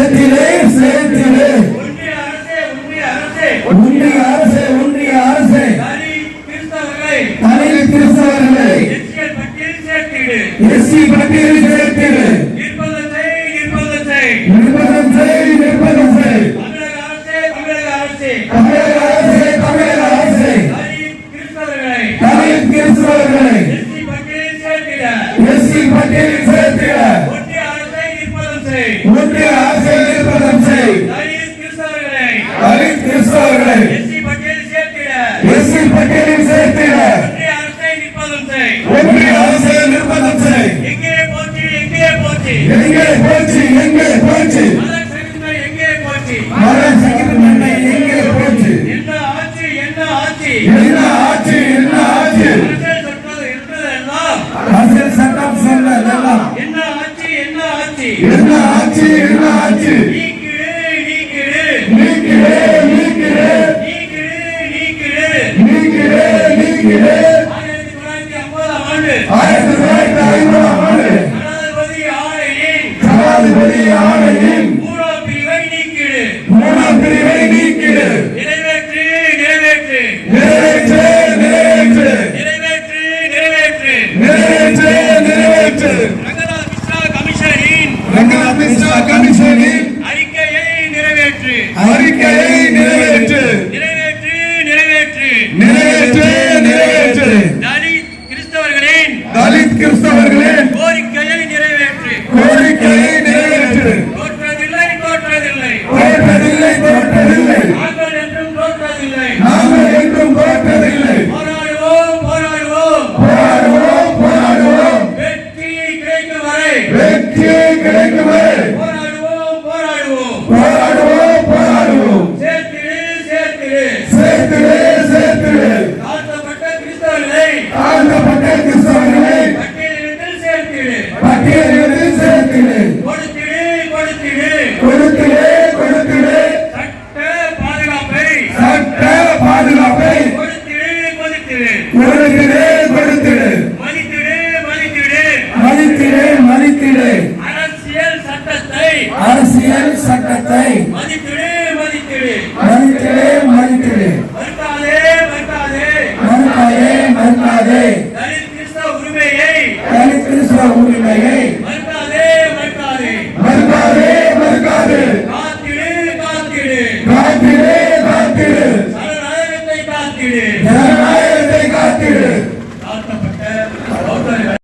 சேர்த்திலே சேர்த்திலே ஒன்றிய அரசே தலித் கிறிஸ்தவர்களை எஸ்சி பட்டியலில் சேர்த்திடு நிர்பந்தம் செய் தமிழக அரசே தலித் கிறிஸ்தவர்களை எஸ்சி பட்டியலில் சேர்த்திட ஒன்றிய அரசை நிர்பந்தம் செய் தலித் கிறிஸ்தவர்களை எஸ்சி பட்டியலில் சேர்த்திட ஒன்றிய அரசை நிர்பந்தம் செய். எங்கே போச்சு மத சகிப்புத்தன்மை எங்கே போச்சு? என்ன ஆட்சி அரசியல் சட்டம் சொன்னதெல்லாம் என்ன ஆட்சி நீக்கிடு 1950